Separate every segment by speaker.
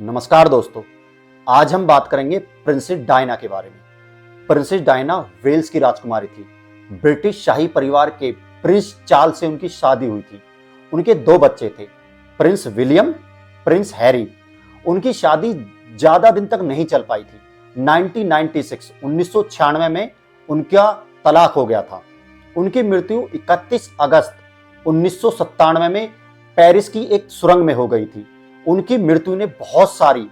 Speaker 1: नमस्कार दोस्तों, आज हम बात करेंगे प्रिंसेस डायना के बारे में। प्रिंसेस डायना वेल्स की राजकुमारी थी। ब्रिटिश शाही परिवार के प्रिंस चार्ल्स से उनकी शादी हुई थी। उनके दो बच्चे थे, प्रिंस विलियम, प्रिंस हैरी। उनकी शादी ज्यादा दिन तक नहीं चल पाई थी। 1996 में उनका तलाक हो गया था। उनकी मृत्यु 31 अगस्त 1997 में पेरिस की एक सुरंग में हो गई थी। उनकी मृत्यु ने बहुत सारी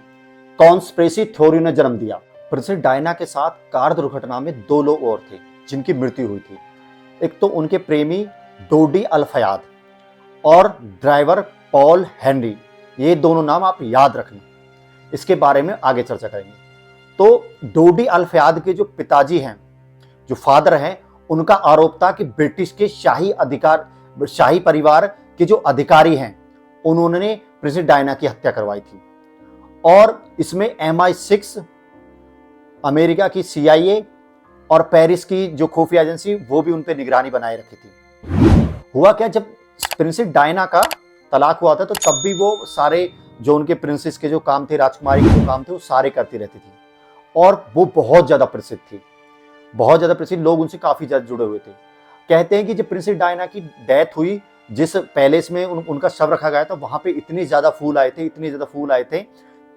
Speaker 1: कॉन्स्पिरेसी थ्योरी ने जन्म दिया। प्रिंसेस डायना के साथ कार दुर्घटना में दो लोग और थे जिनकी मृत्यु हुई थी। एक तो उनके प्रेमी डोडी अल फयाद और ड्राइवर पॉल हेनरी। ये दोनों नाम आप याद रखना, इसके बारे में आगे चर्चा करेंगे। तो डोडी अल फयाद के जो पिताजी हैं, जो फादर हैं, उनका आरोप था कि ब्रिटिश के शाही परिवार के जो अधिकारी हैं, उन्होंने प्रिंसेस डायना की हत्या करवाई थी। और इसमें MI6, अमेरिका की CIA और पेरिस की जो खुफिया एजेंसी, वो भी उन पर निगरानी बनाए रखी थी। हुआ क्या, जब प्रिंसेस डायना का तलाक हुआ था तो तब भी वो सारे जो उनके प्रिंसेस के जो काम थे, राजकुमारी के जो काम थे, वो सारे करती रहती थी। और वो बहुत ज्यादा प्रसिद्ध थी, बहुत ज्यादा प्रसिद्ध। लोग उनसे काफी ज्यादा जुड़े हुए थे। कहते हैं कि जब प्रिंसेस डायना की डेथ हुई, जिस पैलेस में उनका शव रखा गया था, वहां पे इतने ज्यादा फूल आए थे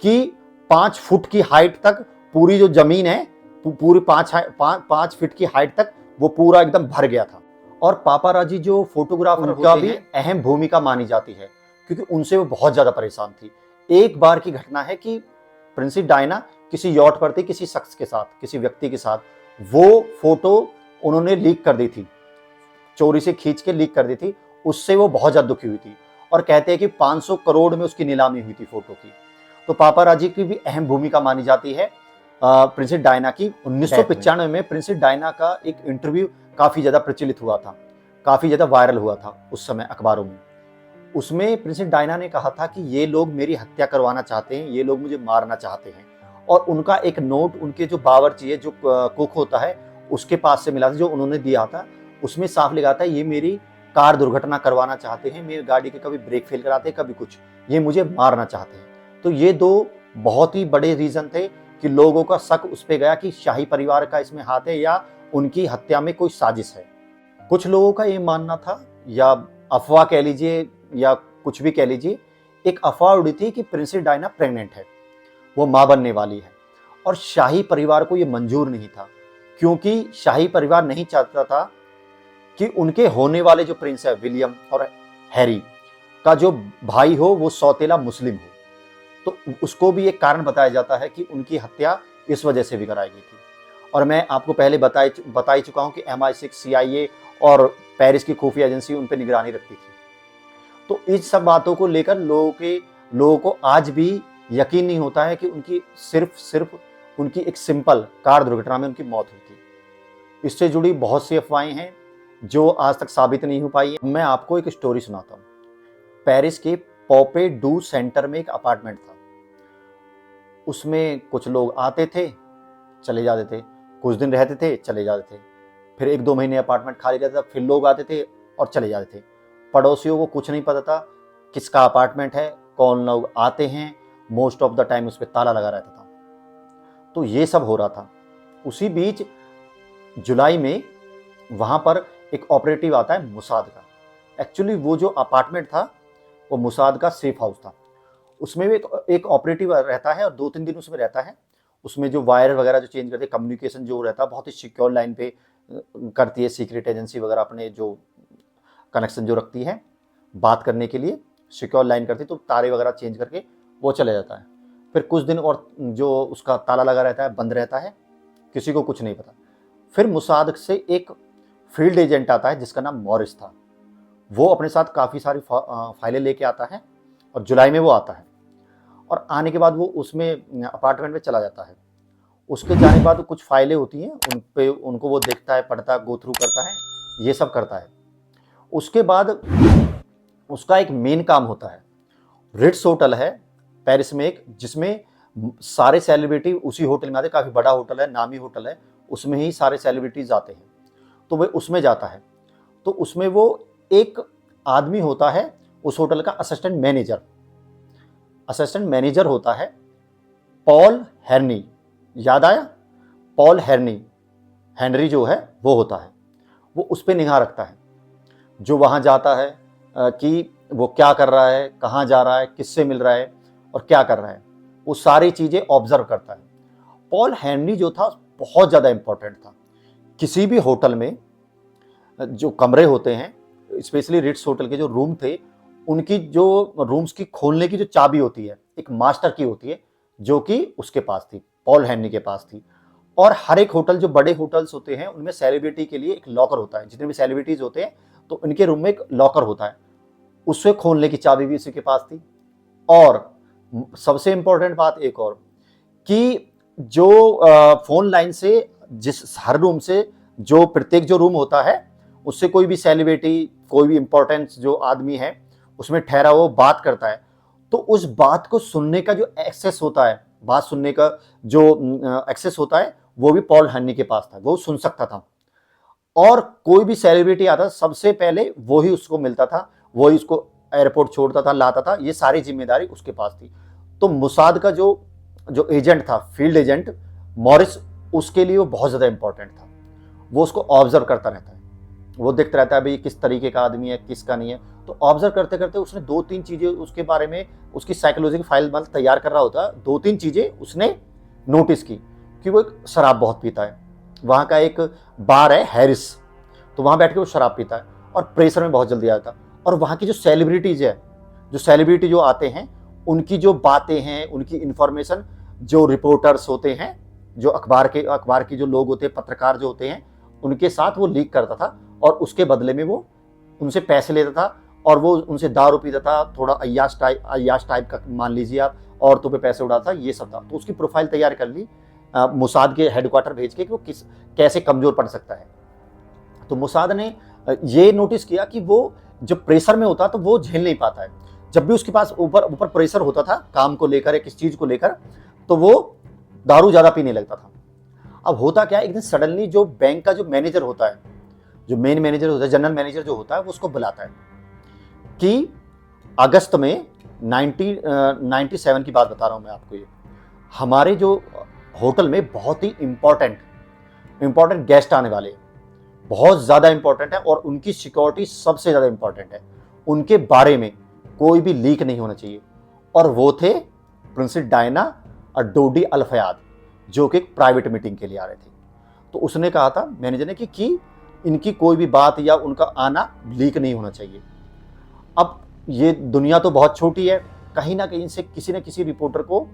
Speaker 1: कि 5 फुट की हाइट तक पूरी जो जमीन है, पूरी 5 फीट की हाइट तक वो पूरा एकदम भर गया था। और पापाराजी जो फोटोग्राफर का भी अहम भूमिका मानी जाती है, क्योंकि उनसे वो बहुत ज्यादा परेशान थी। एक बार की घटना है कि प्रिंसेस डायना किसी यॉट पर थी, किसी शख्स के साथ, किसी व्यक्ति के साथ। वो फोटो उन्होंने लीक कर दी थी, चोरी से खींच के लीक कर दी थी। उससे वो बहुत ज्यादा दुखी हुई थी और कहते हैं कि 500 करोड़ में उसकी नीलामी हुई थी फोटो की। तो पापाराजी की भी अहम भूमिका मानी जाती है प्रिंसेस डायना की। 1995 में प्रिंसेस डायना का एक इंटरव्यू काफी ज्यादा प्रचलित हुआ था, काफी ज्यादा वायरल हुआ था उस समय अखबारों में। उसमें प्रिंसेस डायना ने कहा था कि ये लोग मेरी हत्या करवाना चाहते हैं, ये लोग मुझे मारना चाहते हैं। और उनका एक नोट उनके जो बावर्ची है, जो कुक होता है, उसके पास से मिला था, जो उन्होंने दिया था। उसमें साफ लिखा था, ये मेरी कार दुर्घटना करवाना चाहते हैं, मेरी गाड़ी के कभी ब्रेक फेल कराते हैं, कभी कुछ, ये मुझे मारना चाहते हैं। तो ये दो बहुत ही बड़े रीजन थे कि लोगों का शक उस पे गया कि शाही परिवार का इसमें हाथ है या उनकी हत्या में कोई साजिश है। कुछ लोगों का ये मानना था, या अफवाह कह लीजिए या कुछ भी कह लीजिए, एक अफवाह उड़ी थी कि प्रिंसेस डायना प्रेग्नेंट है, वो मां बनने वाली है। और शाही परिवार को ये मंजूर नहीं था, क्योंकि शाही परिवार नहीं चाहता था कि उनके होने वाले जो प्रिंस है, विलियम और हैरी का जो भाई हो, वो सौतेला मुस्लिम हो। तो उसको भी एक कारण बताया जाता है कि उनकी हत्या इस वजह से भी कराई गई थी। और मैं आपको पहले बता ही चुका हूं कि MI6, CIA और पेरिस की खुफिया एजेंसी उन पर निगरानी रखती थी। तो इस सब बातों को लेकर लोगों को आज भी यकीन नहीं होता है कि उनकी सिर्फ उनकी एक सिंपल कार दुर्घटना में उनकी मौत हुई थी। इससे जुड़ी बहुत सी अफवाहें हैं जो आज तक साबित नहीं हो पाई है। मैं आपको एक स्टोरी सुनाता हूँ। पेरिस के पोम्पेडू सेंटर में एक अपार्टमेंट था। उसमें कुछ लोग आते थे, चले जाते थे, कुछ दिन रहते थे, चले जाते थे, फिर 1-2 महीने अपार्टमेंट खाली रहता था, फिर लोग आते थे और चले जाते थे। पड़ोसियों को कुछ नहीं पता था किसका अपार्टमेंट है, कौन लोग आते हैं। मोस्ट ऑफ द टाइम उस पर ताला लगा रहता था। तो ये सब हो रहा था। उसी बीच जुलाई में वहां पर एक ऑपरेटिव आता है मुसाद का। एक्चुअली वो जो अपार्टमेंट था वो मुसाद का सेफ हाउस था। उसमें भी एक ऑपरेटिव रहता है और 2-3 दिन उसमें रहता है। उसमें जो वायर वगैरह जो चेंज करते हैं, कम्युनिकेशन जो रहता है बहुत ही सिक्योर लाइन पे करती है सीक्रेट एजेंसी वगैरह, अपने जो कनेक्शन जो रखती है बात करने के लिए सिक्योर लाइन करती है। तो तारे वगैरह चेंज करके वो चले जाता है। फिर कुछ दिन और जो उसका ताला लगा रहता है, बंद रहता है, किसी को कुछ नहीं पता। फिर मुसाद से एक फील्ड एजेंट आता है जिसका नाम मॉरिस था। वो अपने साथ काफ़ी सारी फाइलें लेके आता है और जुलाई में वो आता है। और आने के बाद वो उसमें अपार्टमेंट में चला जाता है। उसके जाने के बाद कुछ फाइलें होती हैं, उनको वो देखता है, पढ़ता है, गो थ्रू करता है, ये सब करता है। उसके बाद उसका एक मेन काम होता है, रिट्स होटल है पेरिस में एक, जिसमें सारे सेलिब्रिटी उसी होटल में आते हैं। काफ़ी बड़ा होटल है, नामी होटल है, उसमें ही सारे सेलिब्रिटीज आते हैं। तो वह उसमें जाता है। तो उसमें वो एक आदमी होता है उस होटल का असिस्टेंट मैनेजर होता है, पॉल हेनरी, याद आया? पॉल हेनरी, हेनरी जो है वो होता है, वो उस पर निगाह रखता है, जो वहाँ जाता है कि वो क्या कर रहा है, कहाँ जा रहा है, किससे मिल रहा है और क्या कर रहा है, वो सारी चीज़ें ऑब्जर्व करता है। पॉल हेनरी जो था बहुत ज़्यादा इंपॉर्टेंट था। किसी भी होटल में जो कमरे होते हैं, स्पेशली रिट्स होटल के जो रूम थे, उनकी जो रूम्स की खोलने की जो चाबी होती है, एक मास्टर की होती है, जो कि उसके पास थी, पॉल हेनरी के पास थी। और हर एक होटल, जो बड़े होटल्स होते हैं, उनमें सेलिब्रिटी के लिए एक लॉकर होता है। जितने भी सेलिब्रिटीज होते हैं तो उनके रूम में एक लॉकर होता है, उससे खोलने की चाबी भी उसी के पास थी। और सबसे इंपॉर्टेंट बात एक और, कि जो फोन लाइन से जिस हर रूम से, जो प्रत्येक जो रूम होता है उससे कोई भी सेलिब्रिटी, कोई भी इंपॉर्टेंट जो आदमी है उसमें ठहरा हुआ बात करता है, तो उस बात को सुनने का जो एक्सेस होता है, बात सुनने का जो एक्सेस होता है, वो भी पॉल हेनरी के पास था, वो सुन सकता था। और कोई भी सेलिब्रिटी आता सबसे पहले वो ही उसको मिलता था, वो ही उसको एयरपोर्ट छोड़ता था, लाता था, ये सारी जिम्मेदारी उसके पास थी। तो मुसाद का जो जो एजेंट था, फील्ड एजेंट मॉरिस, उसके लिए वो बहुत ज़्यादा इंपॉर्टेंट था। वो उसको ऑब्जर्व करता रहता है, वो देखता रहता है भाई किस तरीके का आदमी है, किसका नहीं है। तो ऑब्जर्व करते करते उसने 2-3 चीज़ें उसके बारे में, उसकी साइकोलॉजिकल फाइल तैयार कर रहा होता, 2-3 चीज़ें उसने नोटिस की कि वो एक शराब बहुत पीता है। वहाँ का एक बार है हैरिस, तो वहाँ बैठ के वो शराब पीता है और प्रेशर में बहुत जल्दी आता है। और वहाँ की जो सेलिब्रिटीज़ है, जो सेलिब्रिटी जो आते हैं, उनकी जो बातें हैं, उनकी इंफॉर्मेशन, जो रिपोर्टर्स होते हैं, जो अखबार के जो लोग होते हैं, पत्रकार जो होते हैं, उनके साथ वो लीक करता था और उसके बदले में वो उनसे पैसे लेता था और वो उनसे दारू पीता था, थोड़ा अय्याश टाइप का मान लीजिए आप, औरतों पे पैसे उड़ाता था, ये सब था। तो उसकी प्रोफाइल तैयार कर ली मुसाद के हेडक्वार्टर भेज के कि वो कैसे कमजोर पड़ सकता है। तो मुसाद ने ये नोटिस किया कि वो जब प्रेशर में होता तो वो झेल नहीं पाता है। जब भी उसके पास ऊपर ऊपर प्रेशर होता था काम को लेकर या किस चीज को लेकर, तो वो दारू ज्यादा पीने लगता था। अब होता क्या है, एक दिन सडनली जो बैंक का जो मैनेजर होता है, जो मेन मैनेजर होता है, जनरल मैनेजर जो होता है, वो उसको बुलाता है कि अगस्त में 1997 की बात बता रहा हूं मैं आपको, ये हमारे जो होटल में बहुत ही इंपॉर्टेंट गेस्ट आने वाले हैं, बहुत ज़्यादा इंपॉर्टेंट है और उनकी सिक्योरिटी सबसे ज़्यादा इंपॉर्टेंट है, उनके बारे में कोई भी लीक नहीं होना चाहिए। और वो थे प्रिंसेस डायना और डोडी अल फयाद, जो कि एक प्राइवेट मीटिंग के लिए आ रहे थे। तो उसने कहा था मैनेजर ने कि इनकी कोई भी बात या उनका आना लीक नहीं होना चाहिए। अब ये दुनिया तो बहुत छोटी है, कहीं ना कहीं से किसी न किसी रिपोर्टर को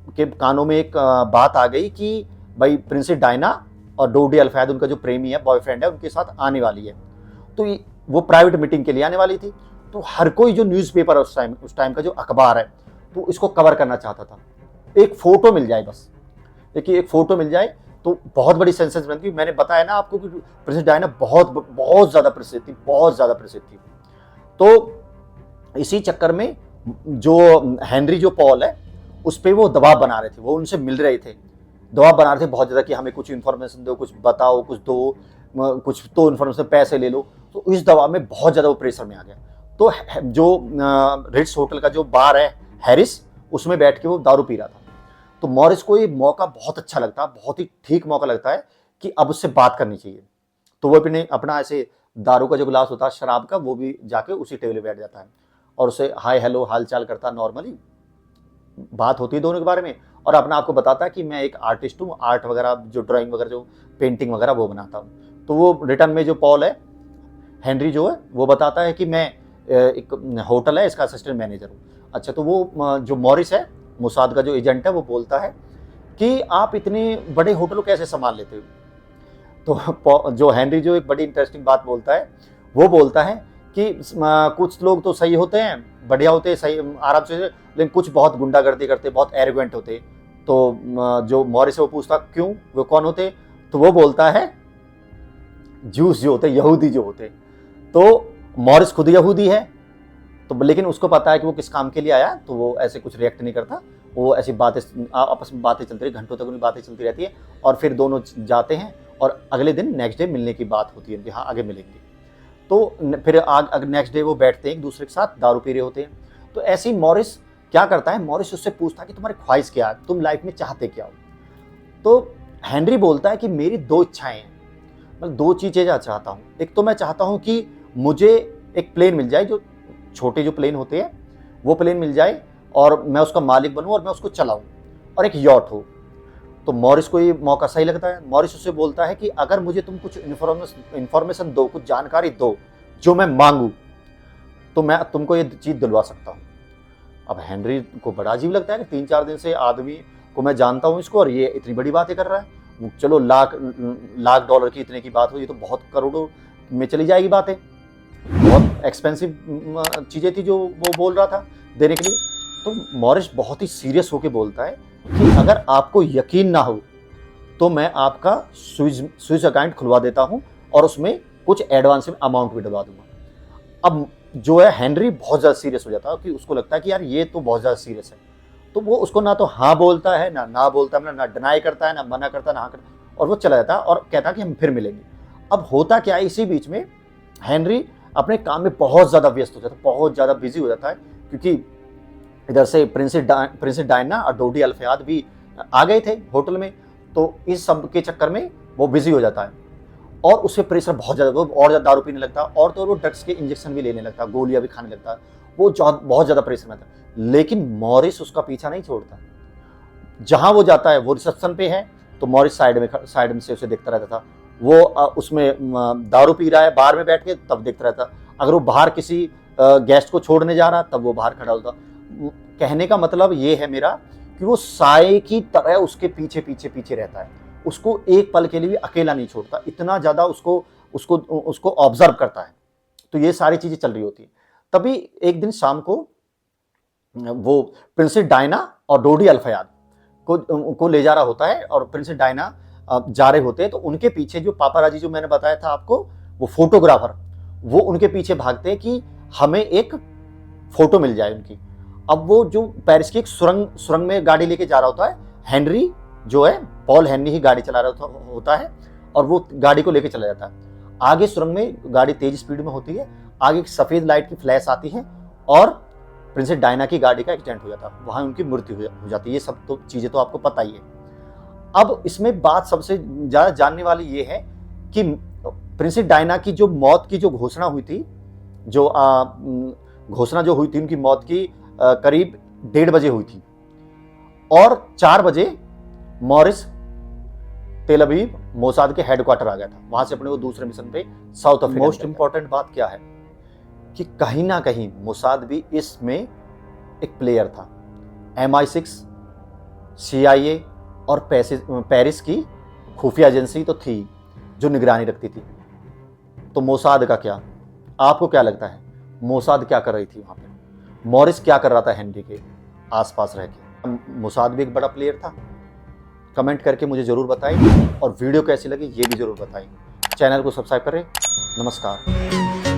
Speaker 1: के कानों में एक बात आ गई कि भाई प्रिंसेस डायना और डोडी अल फयाद, उनका जो प्रेमी है, बॉयफ्रेंड है, उनके साथ आने वाली है। तो वो प्राइवेट मीटिंग के लिए आने वाली थी। तो हर कोई जो न्यूज़पेपर है उस टाइम का जो अखबार है, तो इसको कवर करना चाहता था। एक फोटो मिल जाए बस, देखिए एक फोटो मिल जाए तो बहुत बड़ी सेंसेशन बनती। मैंने बताया ना आपको कि प्रिंसेस डायना बहुत ज़्यादा प्रसिद्ध थी, बहुत ज़्यादा प्रसिद्ध थी। तो इसी चक्कर में जो हेनरी जो पॉल है, उस पर वो दबाव बना रहे थे, वो उनसे मिल रहे थे, दबाव बना रहे थे बहुत ज़्यादा कि हमें कुछ इन्फॉर्मेशन दो, कुछ बताओ, कुछ दो, कुछ तो इन्फॉर्मेशन, पैसे ले लो। तो इस दबाव में बहुत ज़्यादा वो प्रेशर में आ गया। तो जो रिट्स होटल का जो बार है हैरिस, उसमें बैठ के वो दारू पी रहा था। तो मॉरिस को ये मौका बहुत अच्छा लगता है, बहुत ही ठीक मौका लगता है कि अब उससे बात करनी चाहिए। तो वो अपना ऐसे दारू का जो गिलास होता है शराब का, वो भी जाके उसी टेबल पे बैठ जाता है और उसे हाय हेलो हाल चाल करता, नॉर्मली बात होती है दोनों के बारे में, और अपना आपको बताता है कि मैं एक आर्टिस्ट हूँ, आर्ट वगैरह जो ड्राइंग वगैरह जो पेंटिंग वगैरह वो बनाता हूँ। तो वो रिटर्न में जो पॉल है, हेनरी जो है, वो बताता है कि मैं एक होटल है इसका असिस्टेंट मैनेजर हूँ। अच्छा, तो वो जो मॉरिस है, मुसाद का जो एजेंट है, वो बोलता है कि आप इतने बड़े होटल को कैसे संभाल लेते हो। तो जो हेनरी जो एक बड़ी इंटरेस्टिंग बात बोलता है, वो बोलता है कि कुछ लोग तो सही होते हैं, बढ़िया होते हैं, सही आराम से, लेकिन कुछ बहुत गुंडागर्दी करते, बहुत एरोगेंट होते। तो जो मॉरिस है वो पूछता क्यों, वो कौन होते? तो वो बोलता है जूस जो होते, यहूदी जो होते। तो मॉरिस खुद यहूदी है, तो लेकिन उसको पता है कि वो किस काम के लिए आया, तो वो ऐसे कुछ रिएक्ट नहीं करता। वो ऐसी बातें, आपस में बातें चलती रही, घंटों तक उनकी बातें चलती रहती है। और फिर दोनों जाते हैं और अगले दिन नेक्स्ट डे मिलने की बात होती है कि हाँ आगे मिलेंगे। तो फिर नेक्स्ट डे वो बैठते हैं एक दूसरे के साथ, दारू पी रहे होते हैं। तो ऐसे ही मॉरिस क्या करता है, मॉरिस उससे पूछता है कि तुम्हारी ख्वाहिश क्या है, तुम लाइफ में चाहते क्या हो। तो हेनरी बोलता है कि मेरी 2 इच्छाएं हैं, मैं 2 चीजें चाहता हूँ। एक तो मैं चाहता हूँ कि मुझे एक प्लेन मिल जाए, जो छोटे जो प्लेन होते हैं वो प्लेन मिल जाए और मैं उसका मालिक बनूं और मैं उसको चलाऊं, और एक यॉट हो। तो मॉरिस को ये मौका सही लगता है। मॉरिस उससे बोलता है कि अगर मुझे तुम कुछ इन्फॉर्मेशन दो, कुछ जानकारी दो जो मैं मांगू, तो मैं तुमको ये चीज दिलवा सकता हूँ। अब हेनरी को बड़ा अजीब लगता है कि 3-4 दिन से आदमी को मैं जानता हूँ इसको, और ये इतनी बड़ी बातें कर रहा है। चलो लाख डॉलर की इतने की बात हो, ये तो बहुत करोड़ों में चली जाएगी बातें, बहुत एक्सपेंसिव चीजें थी जो वो बोल रहा था देने के लिए। तो मॉरिस बहुत ही सीरियस होकर बोलता है कि अगर आपको यकीन ना हो तो मैं आपका स्विस अकाउंट खुलवा देता हूं और उसमें कुछ एडवांस में अमाउंट भी डलवा दूंगा। अब जो है हेनरी बहुत ज़्यादा सीरियस हो जाता है कि उसको लगता है कि यार ये तो बहुत ज़्यादा सीरियस है। तो वो उसको ना तो हाँ बोलता है, ना बोलता है, ना डिनाई करता है, ना मना करता है, ना हाँ करता है, और वो चला जाता है और कहता है कि हम फिर मिलेंगे। अब होता क्या है, इसी बीच में हेनरी अपने काम में बहुत ज़्यादा व्यस्त हो जाता है, बहुत ज़्यादा बिजी हो जाता है, क्योंकि इधर से प्रिंसेस डायना और डोडी अल फयाद भी आ गए थे होटल में। तो इस सब के चक्कर में वो बिजी हो जाता है और उससे प्रेशर बहुत ज़्यादा, वो और ज़्यादा दारू पीने लगता है और तो वो ड्रग्स के इंजेक्शन भी लेने लगता है, गोलियां भी खाने लगता है, वो बहुत ज़्यादा प्रेशर में था। लेकिन मॉरिस उसका पीछा नहीं छोड़ता। जहां वो जाता है, वो रिसेप्शन पे है तो मॉरिस साइड में से उसे देखता रहता था। वो उसमें दारू पी रहा है बार में बैठ के, तब देखता रहता। अगर वो बाहर किसी गेस्ट को छोड़ने जा रहा, तब वो बाहर खड़ा होता। कहने का मतलब ये है मेरा कि वो साए की तरह उसके पीछे पीछे पीछे रहता है, उसको एक पल के लिए भी अकेला नहीं छोड़ता, इतना ज्यादा उसको ऑब्जर्व करता है। तो ये सारी चीजें चल रही होती है। तभी एक दिन शाम को वो प्रिंसेस डायना और डोडी अल फयाद को ले जा रहा होता है, और प्रिंसेस डायना जा रहे होते हैं। तो उनके पीछे जो पापाराजी जो मैंने बताया था आपको, वो फोटोग्राफर, वो उनके पीछे भागते हैं कि हमें एक फोटो मिल जाए उनकी। अब वो जो पेरिस की एक सुरंग में गाड़ी लेके जा रहा होता है, हेनरी जो है, पॉल हेनरी ही गाड़ी चला रहा होता है, और वो गाड़ी को लेके चला जाता है। आगे सुरंग में गाड़ी तेज स्पीड में होती है, आगे एक सफेद लाइट की फ्लैश आती है और प्रिंसेस डायना की गाड़ी का एक्सीडेंट हो जाता है, वहां उनकी मृत्यु हो जाती है। ये सब तो चीजें तो आपको पता ही है। अब इसमें बात सबसे ज्यादा जानने वाली ये है कि प्रिंसेस डायना की जो मौत की जो घोषणा हुई थी, जो घोषणा जो हुई थी उनकी मौत की, करीब 1:30 बजे हुई थी, और 4 बजे मॉरिस तेल अवीव मोसाद के हेडक्वार्टर आ गया था, वहां से अपने वो दूसरे मिशन पे साउथ अफ्रीका। मोस्ट इंपॉर्टेंट बात क्या है कि कहीं ना कहीं मोसाद भी इसमें एक प्लेयर था। MI6, CIA और पेरिस की खुफिया एजेंसी तो थी जो निगरानी रखती थी। तो मोसाद का क्या, आपको क्या लगता है मोसाद क्या कर रही थी वहां पे? मॉरिस क्या कर रहा था हेनरी के आसपास रह के? मोसाद भी एक बड़ा प्लेयर था। कमेंट करके मुझे जरूर बताइए, और वीडियो कैसी लगी ये भी जरूर बताइए। चैनल को सब्सक्राइब करें। नमस्कार।